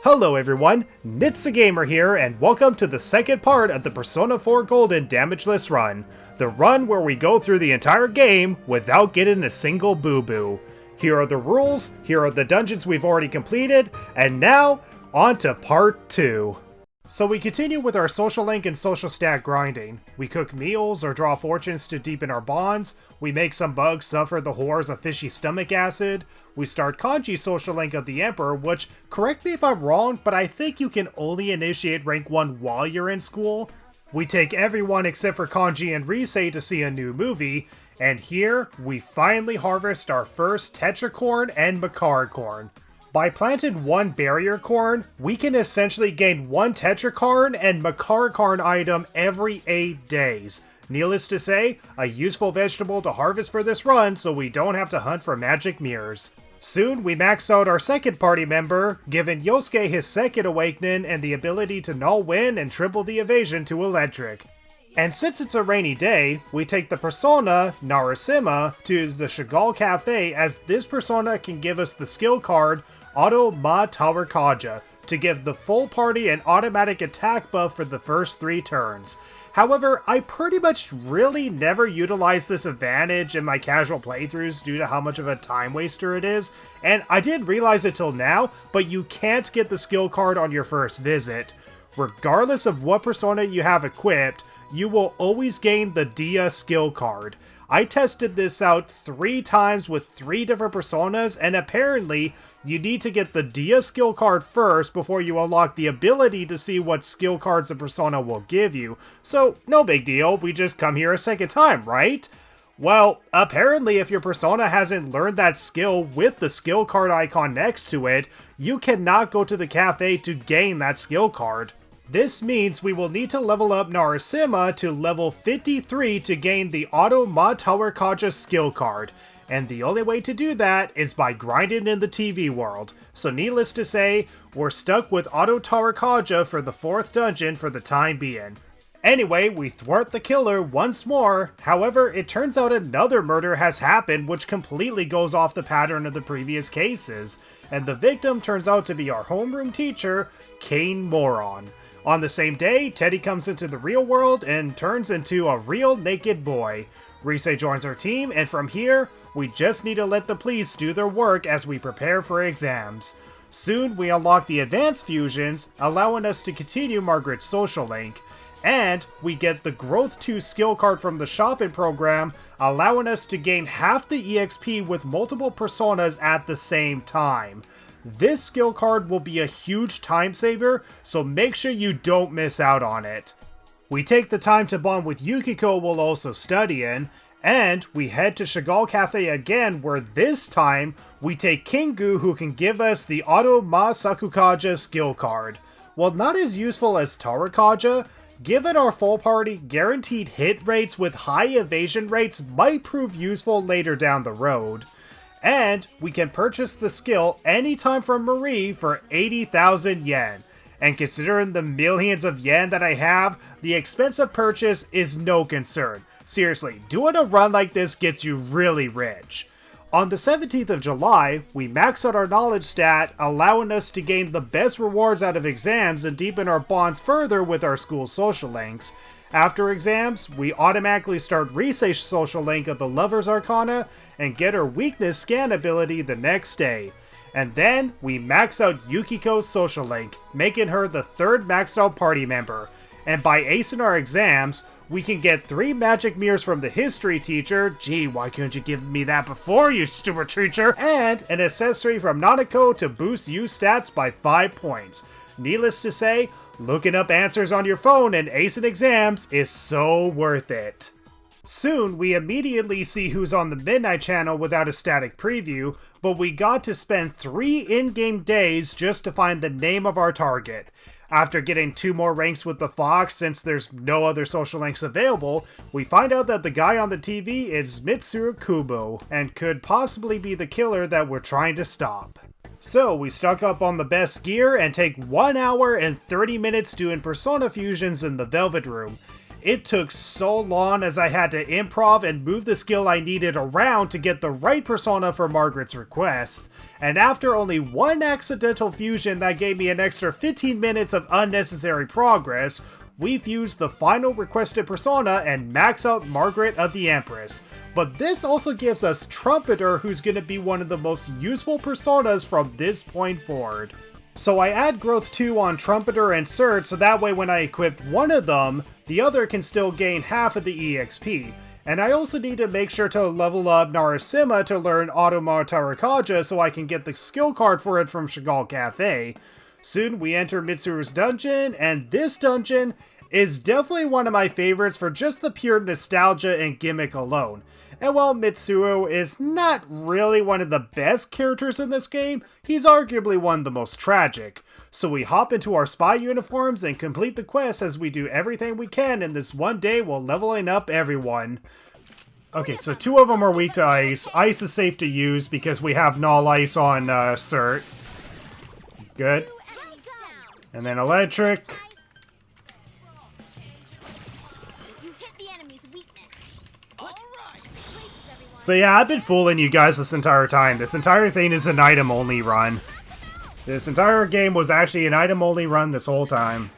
Hello everyone, Nitsa here, and welcome to the second part of the Persona 4 Golden Damageless run. The run where we go through the entire game without getting a single boo-boo. Here are the rules, here are the dungeons we've already completed, and now, on to part 2. So we continue with our social link and social stat grinding. We cook meals or draw fortunes to deepen our bonds. We make some bugs suffer the horrors of fishy stomach acid. We start Kanji social link of the Emperor, which, correct me if I'm wrong, but I think you can only initiate rank 1 while you're in school. We take everyone except for Kanji and Risei to see a new movie. And here, we finally harvest our first Tetracorn and Makaracorn. By planting one barrier corn, we can essentially gain one Tetracorn and Makaracorn item every 8 days. Needless to say, a useful vegetable to harvest for this run so we don't have to hunt for magic mirrors. Soon, we max out our second party member, giving Yosuke his second awakening and the ability to null wind and triple the evasion to electric. And since it's a rainy day, we take the persona, Narasima, to the Chagall Cafe, as this persona can give us the skill card Auto-matarukaja to give the full party an automatic attack buff for the first 3 turns. However, I pretty much really never utilize this advantage in my casual playthroughs due to how much of a time waster it is, and I didn't realize it till now, but you can't get the skill card on your first visit. Regardless of what persona you have equipped, you will always gain the Dia skill card. I tested this out 3 times with 3 different personas, and apparently you need to get the Dia skill card first before you unlock the ability to see what skill cards the persona will give you. So no big deal, we just come here a second time, right? Well, apparently if your persona hasn't learned that skill with the skill card icon next to it, you cannot go to the cafe to gain that skill card. This means we will need to level up Narasima to level 53 to gain the Auto-matarukaja skill card, and the only way to do that is by grinding in the TV world. So needless to say, we're stuck with Auto-matarukaja for the 4th dungeon for the time being. Anyway, we thwart the killer once more. However, it turns out another murder has happened which completely goes off the pattern of the previous cases, and the victim turns out to be our homeroom teacher, Kane Moron. On the same day, Teddy comes into the real world and turns into a real naked boy. Risei joins our team, and from here, we just need to let the police do their work as we prepare for exams. Soon, we unlock the advanced fusions, allowing us to continue Margaret's social link. And we get the Growth 2 skill card from the shopping program, allowing us to gain half the EXP with multiple personas at the same time. This skill card will be a huge time saver, so make sure you don't miss out on it. We take the time to bond with Yukiko while also studying, and we head to Chagall Cafe again, where this time we take Kingu, who can give us the Auto-sukukaja skill card. While not as useful as Tarukaja, given our full party, guaranteed hit rates with high evasion rates might prove useful later down the road. And we can purchase the skill anytime from Marie for 80,000 yen. And considering the millions of yen that I have, the expense of purchase is no concern. Seriously, doing a run like this gets you really rich. On the 17th of July, we max out our knowledge stat, allowing us to gain the best rewards out of exams and deepen our bonds further with our school social links. After exams, we automatically start Risei's social link of the Lover's Arcana and get her weakness scan ability the next day. And then, we max out Yukiko's social link, making her the 3rd maxed out party member. And by acing our exams, we can get 3 magic mirrors from the history teacher, gee, why couldn't you give me that before, you stupid teacher, and an accessory from Nanako to boost U stats by 5 points. Needless to say, looking up answers on your phone and acing exams is so worth it. Soon, we immediately see who's on the Midnight Channel without a static preview, but we got to spend 3 in-game days just to find the name of our target. After getting 2 more ranks with the Fox, since there's no other social links available, we find out that the guy on the TV is Mitsuru Kubo, and could possibly be the killer that we're trying to stop. So we stock up on the best gear and take 1 hour and 30 minutes doing persona fusions in the Velvet Room. It took so long as I had to improv and move the skill I needed around to get the right persona for Margaret's request. And after only one accidental fusion that gave me an extra 15 minutes of unnecessary progress, we fused the final requested persona and max out Margaret of the Empress. But this also gives us Trumpeter, who's going to be one of the most useful personas from this point forward. So I add growth 2 on Trumpeter and Cert, so that way when I equip one of them, the other can still gain half of the EXP. And I also need to make sure to level up Narasima to learn Auto-matarukaja so I can get the skill card for it from Chagall Cafe. Soon we enter Mitsuru's dungeon, and this dungeon is definitely one of my favorites for just the pure nostalgia and gimmick alone. And while Mitsuru is not really one of the best characters in this game, he's arguably one of the most tragic. So we hop into our spy uniforms and complete the quest as we do everything we can in this one day while leveling up everyone. Okay, so 2 of them are weak to ice. Ice is safe to use because we have null ice on Cert. Good. And then electric. So yeah, I've been fooling you guys this entire time. This entire thing is an item-only run. This entire game was actually an item-only run this whole time.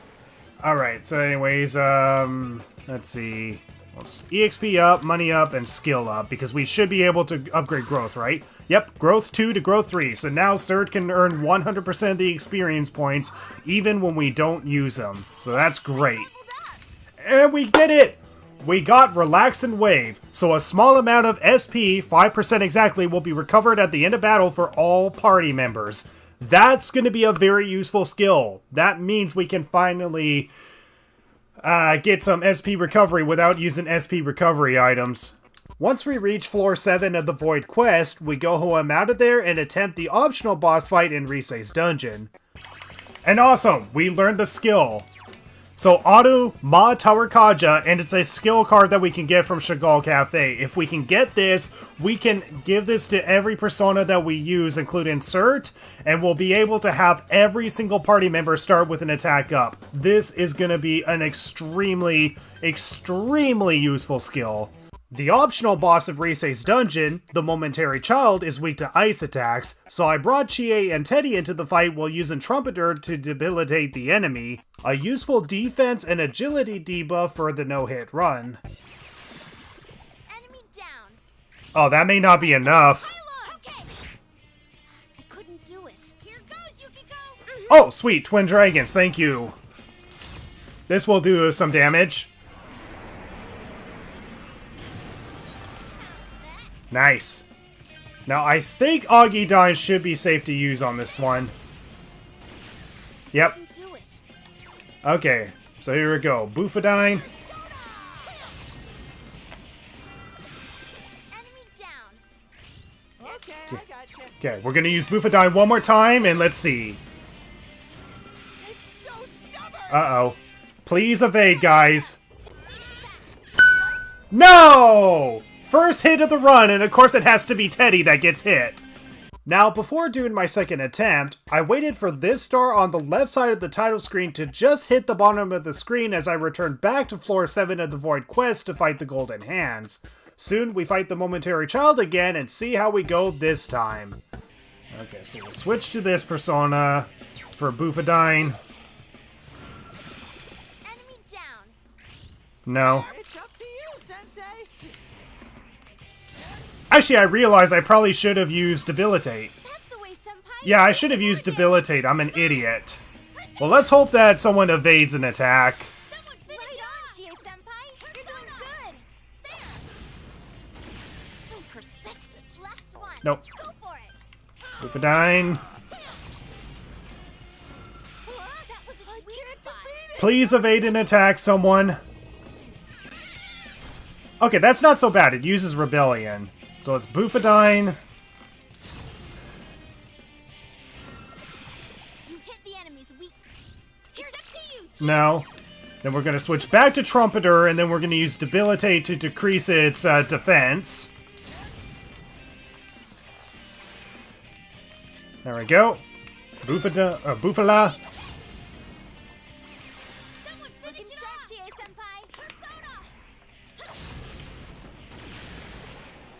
Alright, so anyways, let's see. We'll just EXP up, money up, and skill up, because we should be able to upgrade growth, right? Yep, growth 2 to growth 3, so now Cert can earn 100% of the experience points, even when we don't use them. So that's great. And we did it! We got Relax and Wave, so a small amount of SP, 5% exactly, will be recovered at the end of battle for all party members. That's going to be a very useful skill. That means we can finally get some SP recovery without using SP recovery items. Once we reach floor 7 of the Void Quest, we go home out of there and attempt the optional boss fight in Risei's dungeon. And awesome, we learned the skill. So Auto-matarukaja, and it's a skill card that we can get from Chagall Cafe. If we can get this, we can give this to every persona that we use, including Cert, and we'll be able to have every single party member start with an attack up. This is going to be an extremely, extremely useful skill. The optional boss of Risei's dungeon, the Momentary Child, is weak to ice attacks, so I brought Chie and Teddy into the fight while using Trumpeter to debilitate the enemy. A useful defense and agility debuff for the no-hit run. Enemy down. Oh, that may not be enough. Okay. I couldn't do it. Here goes, Yukiko. Oh, sweet, Twin Dragons, thank you. This will do some damage. Nice. Now, I think Augidine should be safe to use on this one. Yep. Okay, so here we go. Bufadine. Enemy down. Okay, I gotcha. Okay, we're gonna use Bufadine one more time, and let's see. It's so stubborn. Uh-oh. Please evade, guys. No! First hit of the run, and of course it has to be Teddy that gets hit. Now, before doing my second attempt, I waited for this star on the left side of the title screen to just hit the bottom of the screen as I returned back to floor 7 of the Void Quest to fight the Golden Hands. Soon, we fight the Momentary Child again and see how we go this time. Okay, so we'll switch to this persona for Bufadine. Enemy down. No. It's up to you, Sensei. Actually, I realize I probably should have used Debilitate. That's the way, Senpai. Yeah, I should have used Debilitate. I'm an idiot. Well, let's hope that someone evades an attack. Someone finish on, Chie-senpai. You're doing good. There. So persistent. Last one. Nope. Go for it. Bufadine. That was its weak can't spot. defeat it. Please evade an attack, someone. Okay, that's not so bad. It uses Rebellion. So it's Bufadine. You hit the enemy's weak. Here's up to you. Chie. No. Then we're going to switch back to Trumpeter, and then we're going to use Debilitate to decrease its defense. There we go. Bufala. Someone finish it off, Chie-senpai. Persona.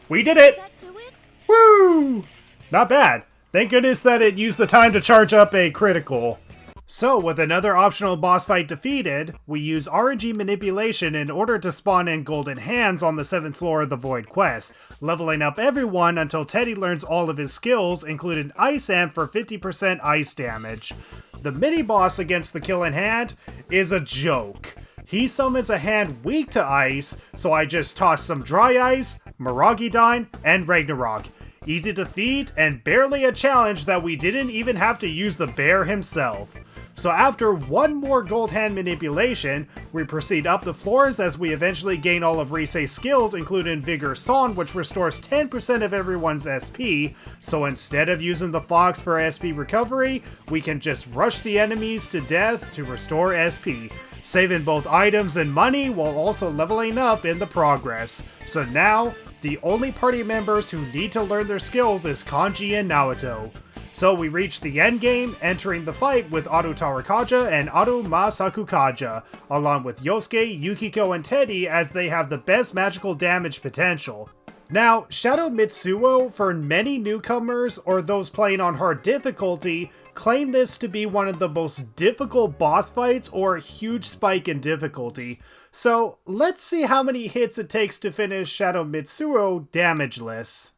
We did it! That do it? Woo! Not bad. Thank goodness that it used the time to charge up a critical. So, with another optional boss fight defeated, we use RNG manipulation in order to spawn in golden hands on the 7th floor of the Void Quest, leveling up everyone until Teddy learns all of his skills, including Ice Amp for 50% ice damage. The mini-boss against the Killing Hand is a joke. He summons a hand weak to ice, so I just toss some Dry Ice, Miragidine, and Ragnarok. Easy to defeat, and barely a challenge that we didn't even have to use the bear himself. So after one more gold hand manipulation, we proceed up the floors as we eventually gain all of Risei's skills, including Vigor Son, which restores 10% of everyone's SP, so instead of using the Fox for SP recovery, we can just rush the enemies to death to restore SP, saving both items and money while also leveling up in the progress. So now, the only party members who need to learn their skills is Kanji and Naoto. So we reach the endgame, entering the fight with Auto-matarukaja and Auto-sukukaja, along with Yosuke, Yukiko, and Teddy as they have the best magical damage potential. Now, Shadow Mitsuo, for many newcomers or those playing on hard difficulty, claim this to be one of the most difficult boss fights or a huge spike in difficulty. So let's see how many hits it takes to finish Shadow Mitsuo damageless.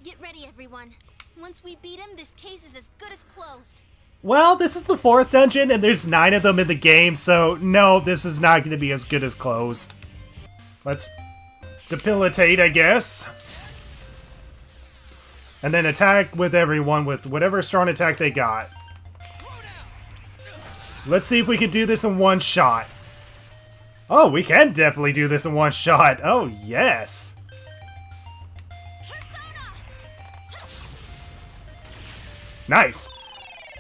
Get ready, everyone. Once we beat him, this case is as good as closed. Well, this is the 4th dungeon, and there's 9 of them in the game, so no, this is not going to be as good as closed. Let's debilitate, I guess. And then attack with everyone with whatever strong attack they got. Let's see if we can do this in one shot. Oh, we can definitely do this in one shot. Oh, yes. Nice.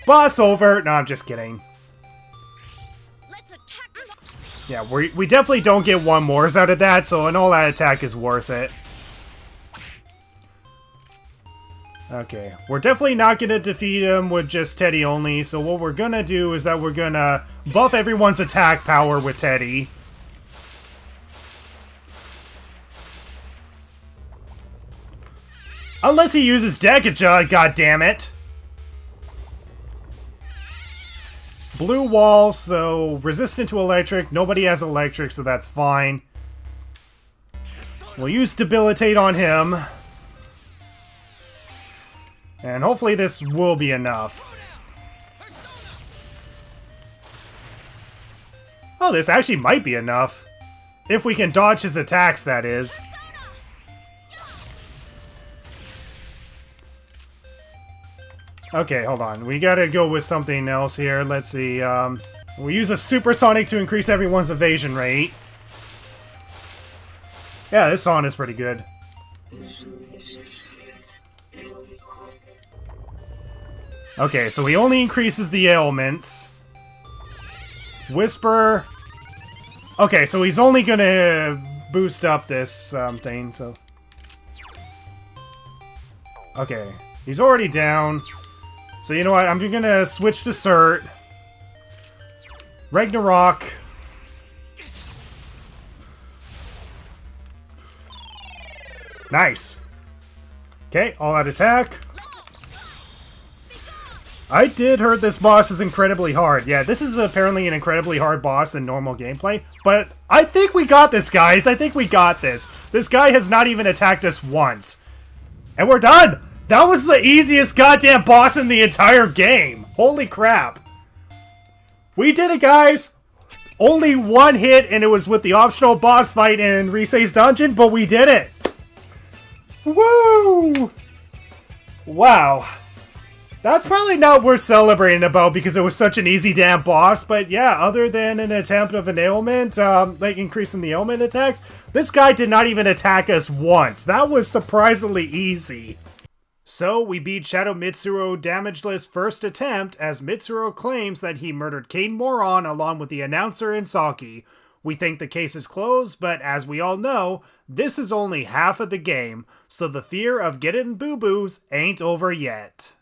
Boss over. No, I'm just kidding. Let's attack. Yeah, we definitely don't get one mores out of that, so an all-out attack is worth it. Okay, we're definitely not going to defeat him with just Teddy only, so what we're going to do is that we're going to buff everyone's attack power with Teddy. Unless he uses Damageless, goddammit. Blue wall, so resistant to electric. Nobody has electric, so that's fine. We'll use debilitate on him. And hopefully this will be enough. Oh, this actually might be enough. If we can dodge his attacks, that is. Okay, hold on. We gotta go with something else here. Let's see. We'll use a supersonic to increase everyone's evasion rate. Yeah, this song is pretty good. Okay, so he only increases the ailments. Whisper. Okay, so he's only gonna boost up this thing, so... Okay, he's already down. So you know what, I'm gonna switch to Cert. Ragnarok. Nice. Okay, all-out attack. I did heard this boss is incredibly hard. Yeah, this is apparently an incredibly hard boss in normal gameplay. But I think we got this, guys. I think we got this. This guy has not even attacked us once. And we're done! That was the easiest goddamn boss in the entire game. Holy crap. We did it, guys. Only one hit, and it was with the optional boss fight in Risei's dungeon, but we did it. Woo! Wow. That's probably not worth celebrating about because it was such an easy damn boss, but yeah, other than an attempt of an ailment, like increasing the ailment attacks, this guy did not even attack us once. That was surprisingly easy. So, we beat Shadow Mitsuo damageless first attempt, as Mitsuo claims that he murdered Kane Moron along with the announcer and Saki. We think the case is closed, but as we all know, this is only half of the game, so the fear of getting boo-boos ain't over yet.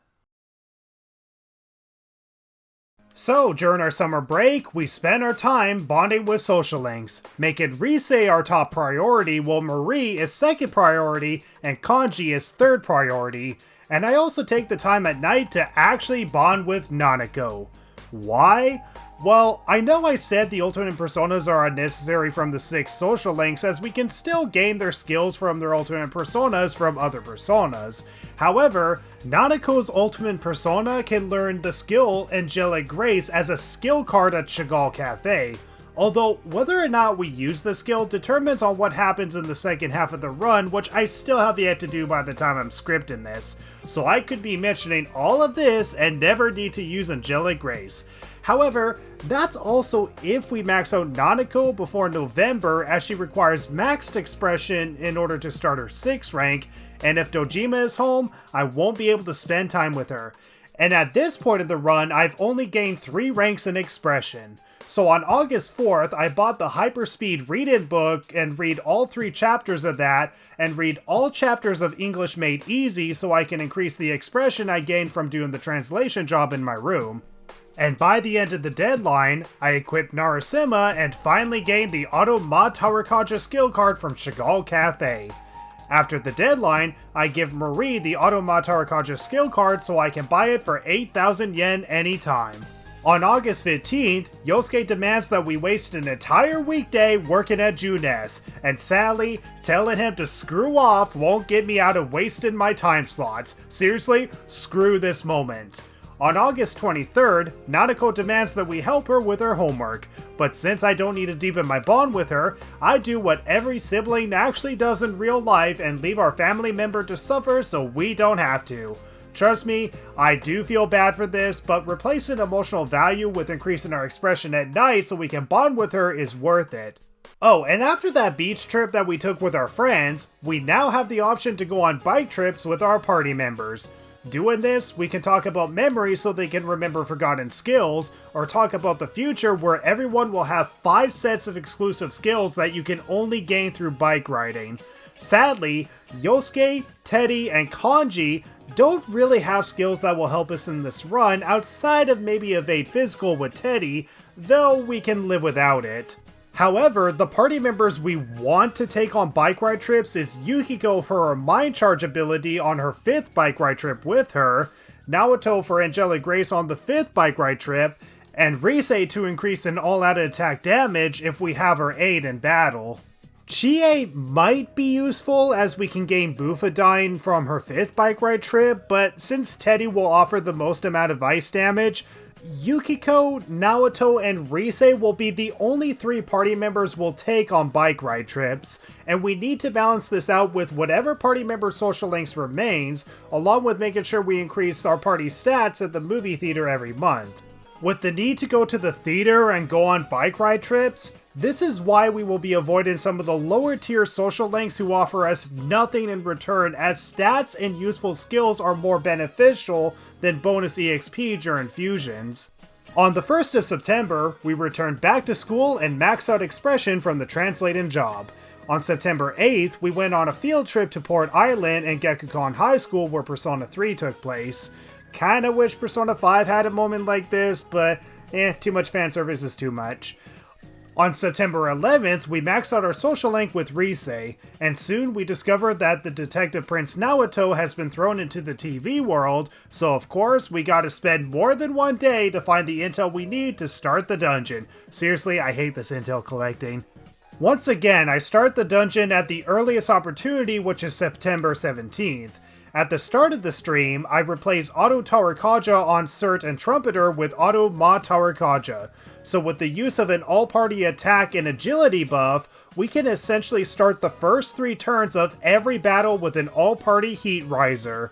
So, during our summer break, we spent our time bonding with social links, making Rise our top priority while Marie is second priority and Kanji is third priority, and I also take the time at night to actually bond with Nanako. Why? Well, I know I said the alternate personas are unnecessary from the 6 social links, as we can still gain their skills from their alternate personas from other personas. However, Nanako's ultimate persona can learn the skill Angelic Grace as a skill card at Chagall Cafe, although whether or not we use the skill determines on what happens in the second half of the run, which I still have yet to do by the time I'm scripting this, so I could be mentioning all of this and never need to use Angelic Grace. However, that's also if we max out Nanako before November, as she requires maxed expression in order to start her 6th rank, and if Dojima is home, I won't be able to spend time with her. And at this point of the run, I've only gained 3 ranks in expression. So on August 4th, I bought the Hyperspeed read-in book and read all 3 chapters of that, and read all chapters of English Made Easy so I can increase the expression I gained from doing the translation job in my room. And by the end of the deadline, I equipped Narasima and finally gained the Auto-matarukaja skill card from Chagall Cafe. After the deadline, I give Marie the Auto-matarukaja skill card so I can buy it for 8,000 yen anytime. On August 15th, Yosuke demands that we waste an entire weekday working at Junes, and sadly, telling him to screw off won't get me out of wasting my time slots. Seriously, screw this moment. On August 23rd, Nanako demands that we help her with her homework, but since I don't need to deepen my bond with her, I do what every sibling actually does in real life and leave our family member to suffer so we don't have to. Trust me, I do feel bad for this, but replacing emotional value with increasing our expression at night so we can bond with her is worth it. Oh, and after that beach trip that we took with our friends, we now have the option to go on bike trips with our party members. Doing this, we can talk about memories so they can remember forgotten skills, or talk about the future where everyone will have 5 sets of exclusive skills that you can only gain through bike riding. Sadly, Yosuke, Teddy, and Kanji don't really have skills that will help us in this run outside of maybe Evade Physical with Teddy, though we can live without it. However, the party members we want to take on bike ride trips is Yukiko for her Mind Charge ability on her 5th bike ride trip with her, Naoto for Angelic Grace on the 5th bike ride trip, and Rise to increase an all-out attack damage if we have her aid in battle. Chie might be useful as we can gain Bufadine from her 5th bike ride trip, but since Teddy will offer the most amount of ice damage, Yukiko, Naoto, and Rise will be the only 3 party members we'll take on bike ride trips, and we need to balance this out with whatever party member social links remains, along with making sure we increase our party stats at the movie theater every month. With the need to go to the theater and go on bike ride trips, this is why we will be avoiding some of the lower tier social links who offer us nothing in return, as stats and useful skills are more beneficial than bonus EXP during fusions. On the 1st of September, we return back to school and max out expression from the translating job. On September 8th, we went on a field trip to Port Island and Gekukon High School where Persona 3 took place. Kinda wish Persona 5 had a moment like this, but too much fan service is too much. On September 11th, we maxed out our social link with Rise, and soon we discovered that the Detective Prince Naoto has been thrown into the TV world, so of course we gotta spend more than one day to find the intel we need to start the dungeon. Seriously, I hate this intel collecting. Once again, I start the dungeon at the earliest opportunity, which is September 17th. At the start of the stream, I replace Auto-matarukaja on Cert and Trumpeter with Auto-matarukaja. So with the use of an all-party attack and agility buff, we can essentially start the first 3 turns of every battle with an all-party Heat Riser.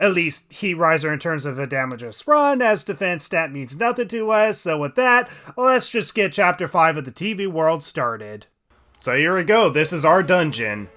At least, Heat Riser in terms of a Damageless run, as defense stat means nothing to us, so with that, let's just get Chapter 5 of the TV world started. So here we go, this is our dungeon.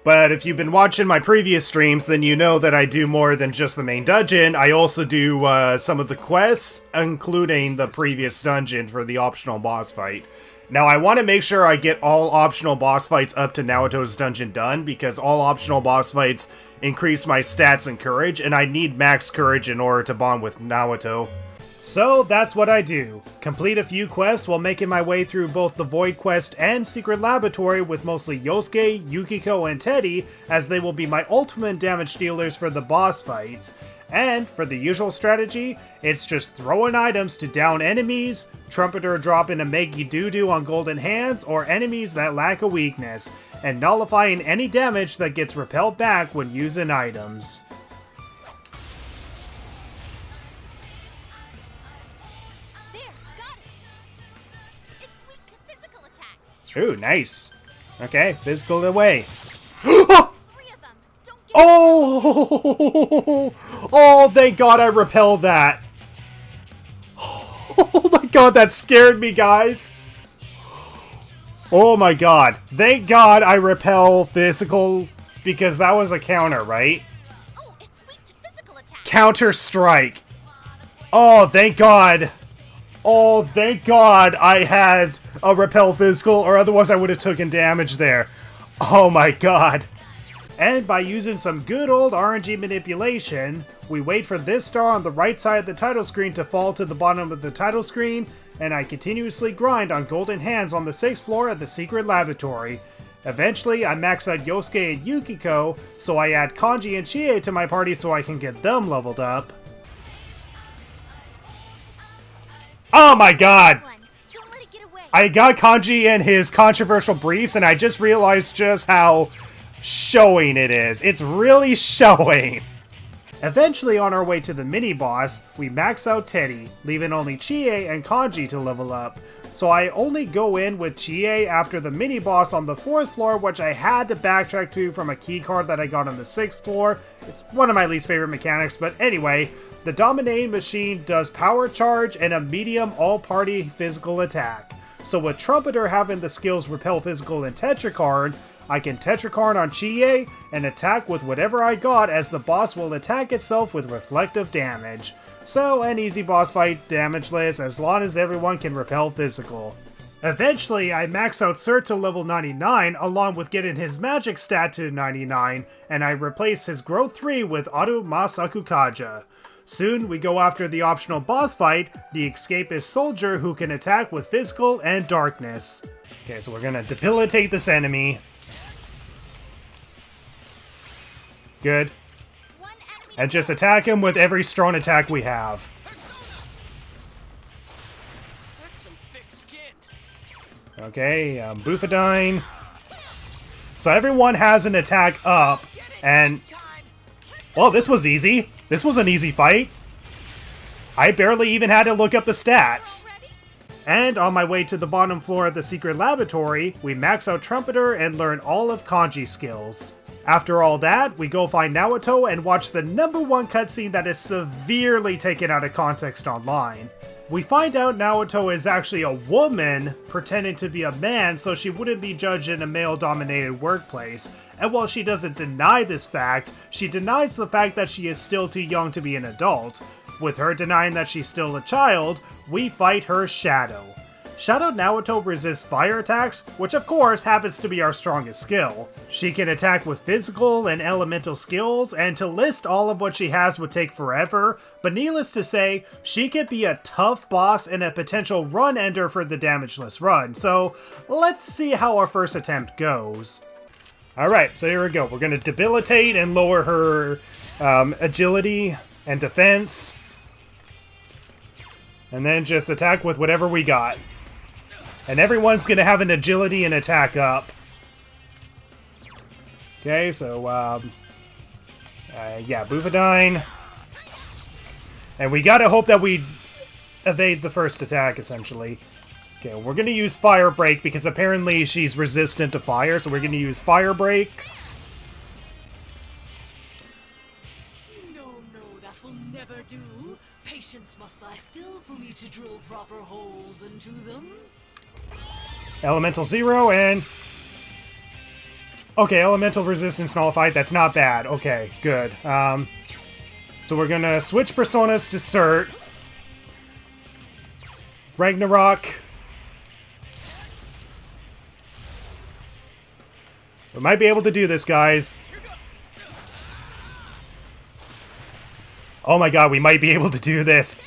But if you've been watching my previous streams, then you know that I do more than just the main dungeon. I also do some of the quests, including the previous dungeon for the optional boss fight. Now, I want to make sure I get all optional boss fights up to Naoto's dungeon done, because all optional boss fights increase my stats and courage, and I need max courage in order to bond with Naoto. So that's what I do. Complete a few quests while making my way through both the Void Quest and Secret Laboratory with mostly Yosuke, Yukiko, and Teddy, as they will be my ultimate damage dealers for the boss fights. And for the usual strategy, it's just throwing items to down enemies, Trumpeter dropping a Meggy Doo-Doo on golden hands, or enemies that lack a weakness, and nullifying any damage that gets repelled back when using items. Ooh, nice. Okay, physical away. Oh! Oh, thank God I repelled that. Oh my God, that scared me, guys. Oh my God. Thank God I repel physical, because that was a counter, right? Oh, it's weak to physical attack. Counter strike. Oh, thank God. Oh, thank God I had a repel physical, or otherwise I would have taken damage there. Oh my God. And by using some good old RNG manipulation, we wait for this star on the right side of the title screen to fall to the bottom of the title screen, and I continuously grind on golden hands on the 6th floor at the Secret Laboratory. Eventually, I max out Yosuke and Yukiko, so I add Kanji and Chie to my party so I can get them leveled up. Oh my God! Don't let it get away. I got Kanji and his controversial briefs, and I just realized just how showing it is. It's really showing. Eventually, on our way to the mini-boss, we max out Teddy, leaving only Chie and Kanji to level up. So I only go in with Chie after the mini-boss on the 4th floor, which I had to backtrack to from a keycard that I got on the 6th floor. It's one of my least favorite mechanics, but anyway, the Dominating Machine does power charge and a medium all-party physical attack. So with Trumpeter having the skills Repel Physical and Tetracard, I can Tetracard on Chie and attack with whatever I got, as the boss will attack itself with reflective damage. So an easy boss fight, damageless, as long as everyone can repel physical. Eventually, I max out Sir to level 99, along with getting his magic stat to 99, and I replace his growth 3 with Auto-matarukaja. Soon, we go after the optional boss fight, the escapist soldier who can attack with physical and darkness. Okay, so we're gonna debilitate this enemy. Good. And just attack him with every strong attack we have. That's some thick skin. Okay, Bufadine. So everyone has an attack up, and... well, this was easy. This was an easy fight. I barely even had to look up the stats. And on my way to the bottom floor of the Secret Laboratory, we max out Trumpeter and learn all of Kanji's skills. After all that, we go find Naoto and watch the #1 cutscene that is severely taken out of context online. We find out Naoto is actually a woman pretending to be a man so she wouldn't be judged in a male-dominated workplace, and while she doesn't deny this fact, she denies the fact that she is still too young to be an adult. With her denying that she's still a child, we fight her Shadow. Shadow Naoto resists fire attacks, which of course happens to be our strongest skill. She can attack with physical and elemental skills, and to list all of what she has would take forever, but needless to say, she could be a tough boss and a potential run ender for the Damageless run, so let's see how our first attempt goes. Alright, so here we go. We're going to debilitate and lower her agility and defense, and then just attack with whatever we got. And everyone's going to have an agility and attack up. Okay, so, yeah, Bufadine. And we gotta hope that we evade the first attack, essentially. Okay, we're gonna use Fire Break, because apparently she's resistant to fire, so we're gonna use Fire Break. No, that will never do. Patience must lie still for me to drill proper holes into them. Elemental 0, and... okay, elemental resistance nullified. That's not bad. Okay, good. So we're gonna switch personas to Cert. Ragnarok. We might be able to do this, guys. Oh my god, we might be able to do this.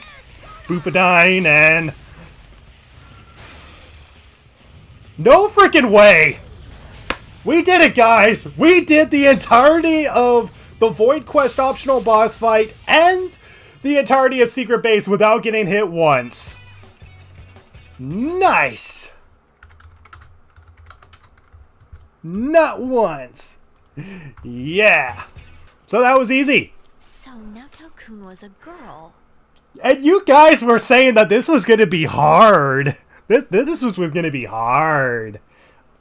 Boopadine and... No freaking way! We did it, guys! We did the entirety of the Void Quest optional boss fight and the entirety of Secret Base without getting hit once. Nice! Not once. Yeah. So that was easy. So Naoko-kun was a girl. And you guys were saying that this was going to be hard. This was going to be hard.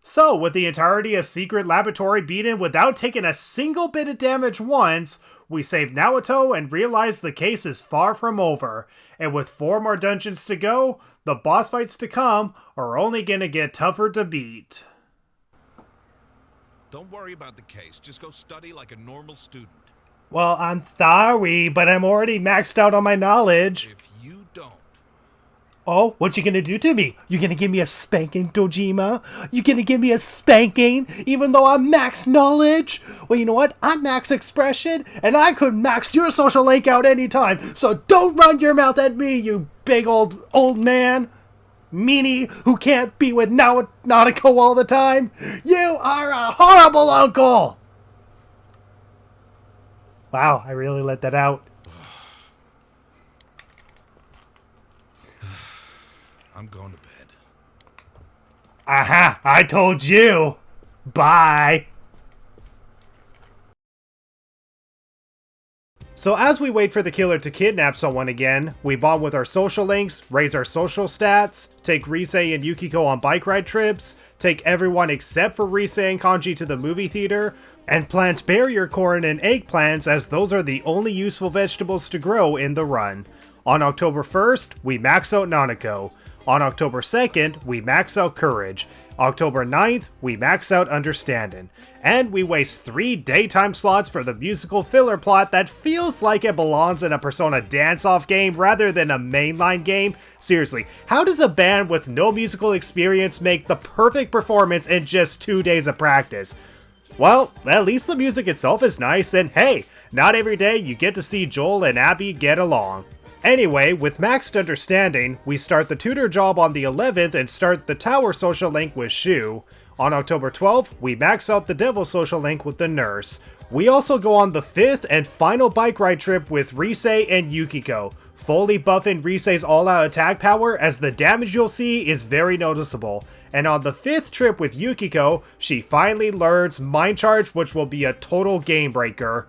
So, with the entirety of Secret Laboratory beaten without taking a single bit of damage once, we save Naoto and realize the case is far from over. And with 4 more dungeons to go, the boss fights to come are only going to get tougher to beat. Don't worry about the case. Just go study like a normal student. Well, I'm sorry, but I'm already maxed out on my knowledge. If you don't... Oh, what you gonna do to me? You gonna give me a spanking, Dojima? You gonna give me a spanking, even though I'm max knowledge? Well, you know what? I'm max expression, and I could max your social link out anytime, so don't run your mouth at me, you big old man! Meanie who can't be with Nautico all the time! You are a horrible uncle! Wow, I really let that out. I'm going to bed. Aha! I told you! Bye! So as we wait for the killer to kidnap someone again, we bond with our social links, raise our social stats, take Rise and Yukiko on bike ride trips, take everyone except for Rise and Kanji to the movie theater, and plant barrier corn and eggplants as those are the only useful vegetables to grow in the run. On October 1st, we max out Nanako. On October 2nd, we max out Courage. October 9th, we max out Understanding. And we waste 3 daytime slots for the musical filler plot that feels like it belongs in a Persona dance-off game rather than a mainline game. Seriously, how does a band with no musical experience make the perfect performance in just 2 days of practice? Well, at least the music itself is nice, and hey, not every day you get to see Joel and Abby get along. Anyway, with maxed understanding, we start the tutor job on the 11th and start the tower social link with Shu. On October 12th, we max out the devil social link with the nurse. We also go on the 5th and final bike ride trip with Rise and Yukiko, fully buffing Rise's all-out attack power as the damage you'll see is very noticeable. And on the 5th trip with Yukiko, she finally learns Mind Charge, which will be a total game breaker.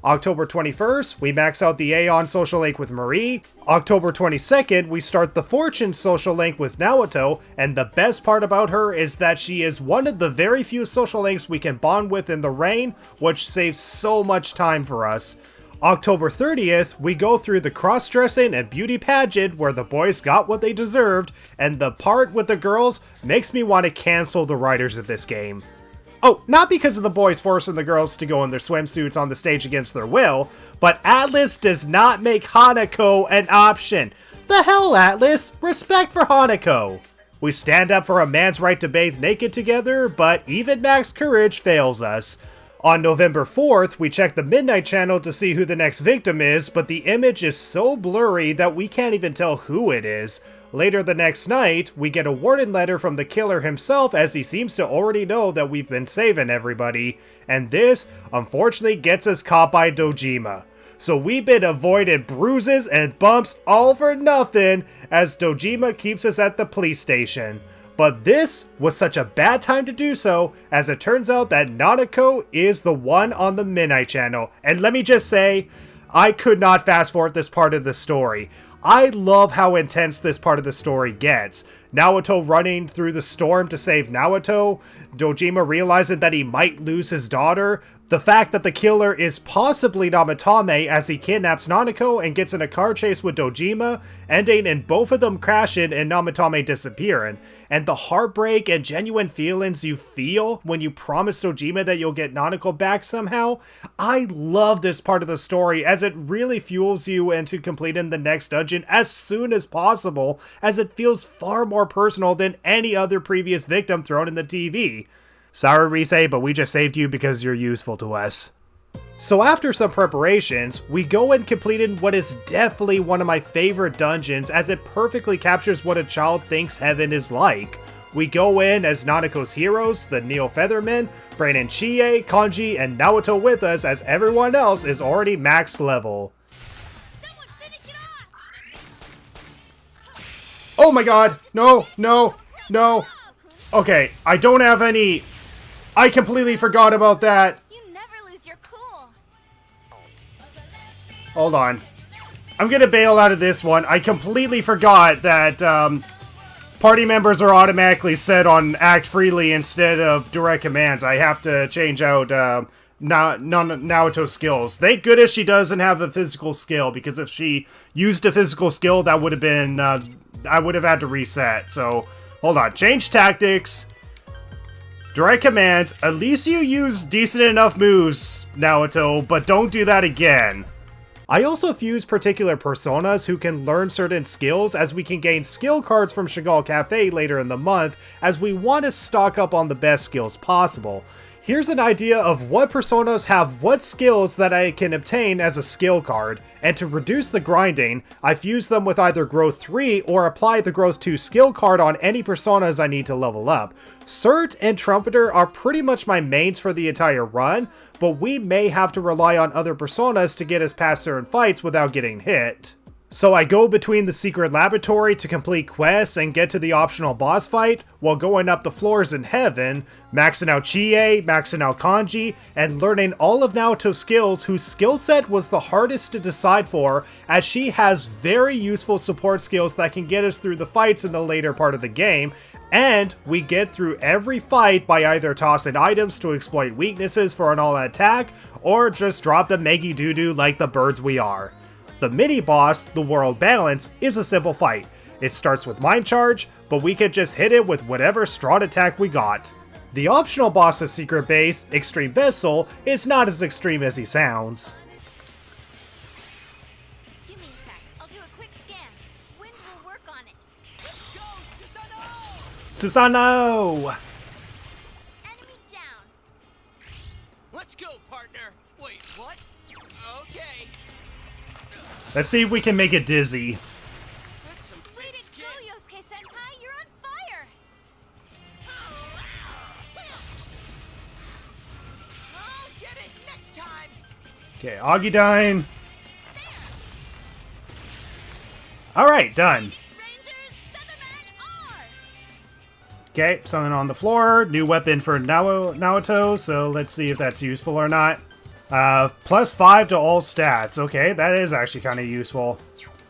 October 21st, we max out the Aeon social link with Marie. October 22nd, we start the Fortune social link with Naoto, and the best part about her is that she is one of the very few social links we can bond with in the rain, which saves so much time for us. October 30th, we go through the cross-dressing and beauty pageant where the boys got what they deserved, and the part with the girls makes me want to cancel the writers of this game. Oh, not because of the boys forcing the girls to go in their swimsuits on the stage against their will, but Atlas does not make Hanako an option. The hell, Atlas? Respect for Hanako. We stand up for a man's right to bathe naked together, but even Max Courage fails us. On November 4th, we check the Midnight Channel to see who the next victim is, but the image is so blurry that we can't even tell who it is. Later the next night, we get a warning letter from the killer himself as he seems to already know that we've been saving everybody, and this, unfortunately, gets us caught by Dojima. So we've been avoiding bruises and bumps all for nothing as Dojima keeps us at the police station. But this was such a bad time to do so, as it turns out that Nanako is the one on the Midnight Channel. And let me just say, I could not fast forward this part of the story. I love how intense this part of the story gets. Naoto running through the storm to save Naoto, Dojima realizing that he might lose his daughter, the fact that the killer is possibly Namatame as he kidnaps Nanako and gets in a car chase with Dojima, ending in both of them crashing and Namatame disappearing, and the heartbreak and genuine feelings you feel when you promise Dojima that you'll get Nanako back somehow. I love this part of the story as it really fuels you into completing the next dungeon as soon as possible, as it feels far more personal than any other previous victim thrown in the TV. Sorry, Rise, but we just saved you because you're useful to us. So after some preparations, we go and completed what is definitely one of my favorite dungeons, as it perfectly captures what a child thinks heaven is like. We go in as Nanako's heroes, the Neo Feathermen, bringing Chie, Kanji, and Naoto with us, as everyone else is already max level. Someone finish it off! Oh my god! No, no, no. Okay, I don't have any... I completely forgot about that. You never lose your cool. Hold on. I'm gonna bail out of this one. I completely forgot that, party members are automatically set on act freely instead of direct commands. I have to change out Naoto's skills. Thank goodness she doesn't have a physical skill, because if she used a physical skill, that would have been, I would have had to reset. So, hold on. Change tactics. Direct commands. At least you use decent enough moves, Naoto, but don't do that again. I also fuse particular personas who can learn certain skills, as we can gain skill cards from Chagall Cafe later in the month, as we want to stock up on the best skills possible. Here's an idea of what personas have what skills that I can obtain as a skill card, and to reduce the grinding, I fuse them with either Growth 3 or apply the Growth 2 skill card on any personas I need to level up. Cert and Trumpeter are pretty much my mains for the entire run, but we may have to rely on other personas to get us past certain fights without getting hit. So I go between the secret laboratory to complete quests and get to the optional boss fight, while going up the floors in heaven, maxing out Chie, maxing out Kanji, and learning all of Naoto's skills, whose skill set was the hardest to decide for, as she has very useful support skills that can get us through the fights in the later part of the game, and we get through every fight by either tossing items to exploit weaknesses for an all-out attack, or just drop the Meggy Doo-Doo like the birds we are. The mini-boss, the World Balance, is a simple fight. It starts with Mind Charge, but we can just hit it with whatever strong attack we got. The optional boss of Secret Base, Extreme Vessel, is not as extreme as he sounds. Give me a sec. I'll do a quick scan. Wind will work on it. Let's go, Susanoo! Susanoo! Enemy down. Let's go, partner. Wait, what? Okay. Let's see if we can make it dizzy. That's some Way thick to skin. go, Yosuke-senpai! You're on fire! I'll get it next time. Okay, Augudine. Alright, done. Phoenix Rangers, Featherman R! Okay, something on the floor. New weapon for Naoto, so let's see if that's useful or not. +5 to all stats. Okay, that is actually kind of useful.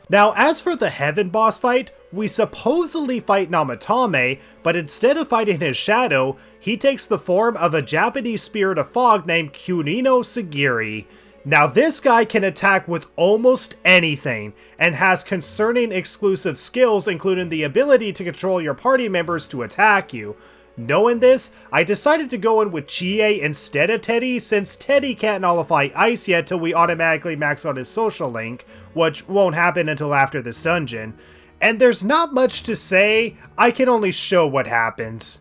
Now, as for the Heaven boss fight, we supposedly fight Namatame, but instead of fighting his shadow, he takes the form of a Japanese spirit of fog named Kunino-Sagiri. Now, this guy can attack with almost anything, and has concerning exclusive skills, including the ability to control your party members to attack you. Knowing this, I decided to go in with Chie instead of Teddy, since Teddy can't nullify ice yet till we automatically max out his social link, which won't happen until after this dungeon. And there's not much to say, I can only show what happens.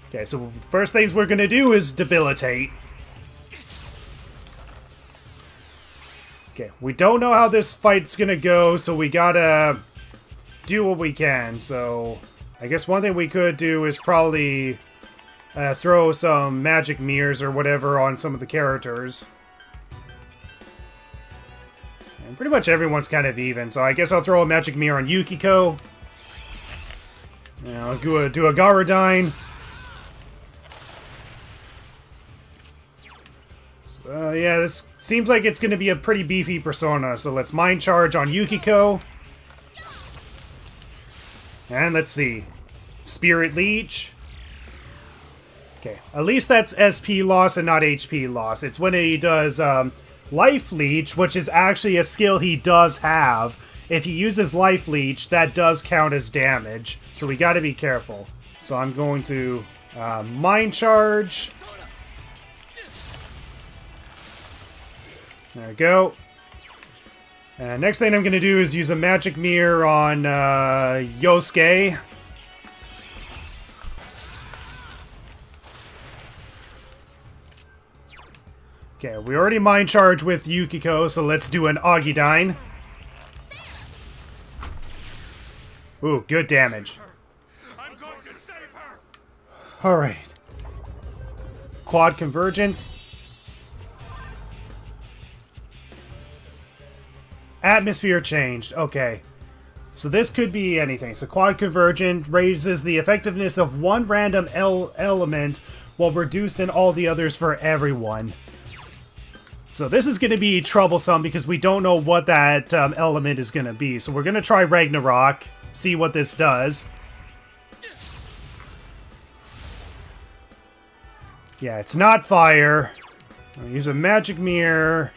Okay, so first things we're gonna do is debilitate. Okay, we don't know how this fight's gonna go, so we gotta do what we can, so... I guess one thing we could do is probably throw some magic mirrors or whatever on some of the characters. And pretty much everyone's kind of even, so I guess I'll throw a magic mirror on Yukiko. And I'll do a Garadine. So, yeah, this seems like it's going to be a pretty beefy persona, so let's Mind Charge on Yukiko. And let's see. Spirit Leech. Okay, at least that's SP loss and not HP loss. It's when he does Life Leech, which is actually a skill he does have. If he uses Life Leech, that does count as damage. So we gotta be careful. So I'm going to Mind Charge. There we go. Next thing I'm going to do is use a magic mirror on Yosuke. Okay, we already mind charge with Yukiko, so let's do an Augidine. Ooh, good damage. I'm going to save her. Alright. Quad convergence. Atmosphere changed. Okay. So this could be anything. So quad convergent raises the effectiveness of one random element while reducing all the others for everyone. So this is going to be troublesome because we don't know what that element is going to be. So we're going to try Ragnarok, see what this does. Yeah, it's not fire. I'll use a magic mirror.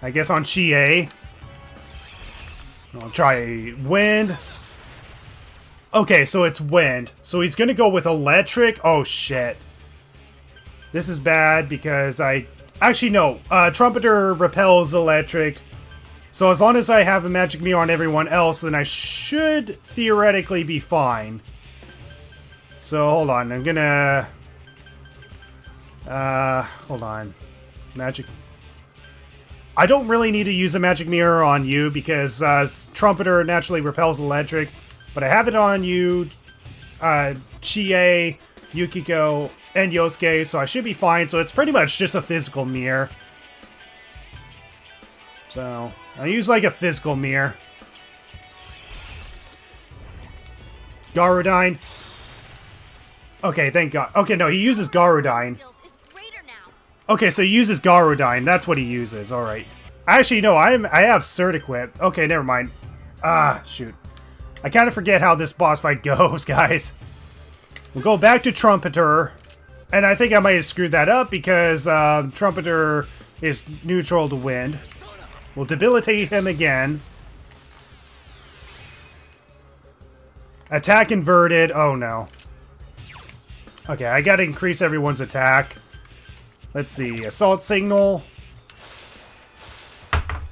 I guess on Chie. I'll try wind. Okay, so it's wind. So he's gonna go with electric. Oh, shit. This is bad because I... Actually, no. Trumpeter repels electric. So as long as I have a magic mirror on everyone else, then I should theoretically be fine. So, hold on. I'm gonna... hold on. Magic... I don't really need to use a magic mirror on you because Trumpeter naturally repels electric. But I have it on you, Chie, Yukiko, and Yosuke, so I should be fine. So it's pretty much just a physical mirror. So, I use like a physical mirror. Garudine. Okay, thank God. Okay, no, he uses Garudine. Skills is greater now. Okay, so he uses Garudine. That's what he uses. Alright. Actually, no, I have Cert equipped. Okay, never mind. Ah, shoot. I kind of forget how this boss fight goes, guys. We'll go back to Trumpeter. And I think I might have screwed that up because Trumpeter is neutral to wind. We'll debilitate him again. Attack inverted. Oh, no. Okay, I gotta increase everyone's attack. Let's see. Assault signal.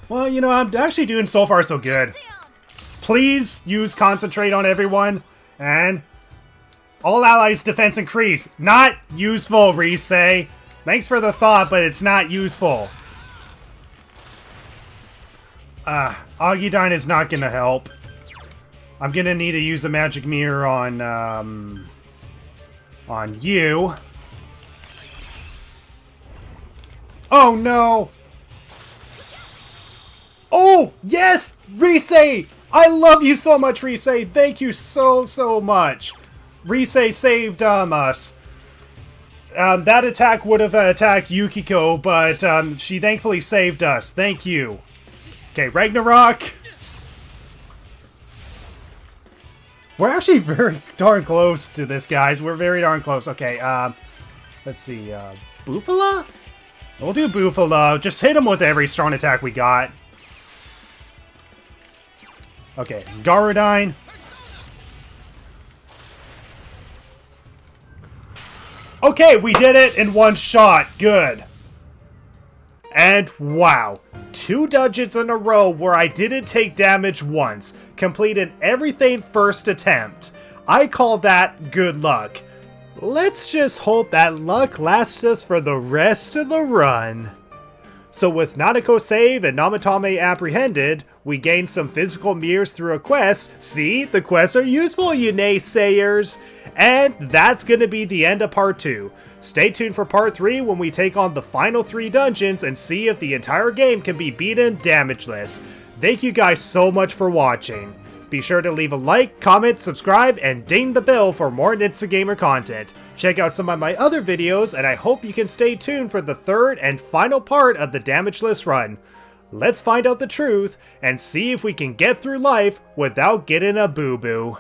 Well, you know, I'm actually doing so far so good. Please use concentrate on everyone. And all allies defense increase. Not useful, Risei. Thanks for the thought, but it's not useful. Augidine is not gonna help. I'm gonna need to use the magic mirror on you. Oh no! Oh, yes! Risei! I love you so much, Risei! Thank you so much! Risei saved us. That attack would have attacked Yukiko, but she thankfully saved us. Thank you. Okay, Ragnarok. We're actually very darn close to this, guys. We're very darn close. Okay, let's see. Bufala? We'll do Bufala. Just hit him with every strong attack we got. Okay, Garudine. Okay, we did it in one shot. Good. And wow, 2 dungeons in a row where I didn't take damage once. Completed everything first attempt. I call that good luck. Let's just hope that luck lasts us for the rest of the run. So with Nanako save and Namatame apprehended, we gain some physical mirrors through a quest. See, the quests are useful, you naysayers! And that's gonna be the end of part 2. Stay tuned for part 3 when we take on the final 3 dungeons and see if the entire game can be beaten damageless. Thank you guys so much for watching. Be sure to leave a like, comment, subscribe, and ding the bell for more Nitsa content. Check out some of my other videos, and I hope you can stay tuned for the 3rd and final part of the Damageless run. Let's find out the truth, and see if we can get through life without getting a boo-boo.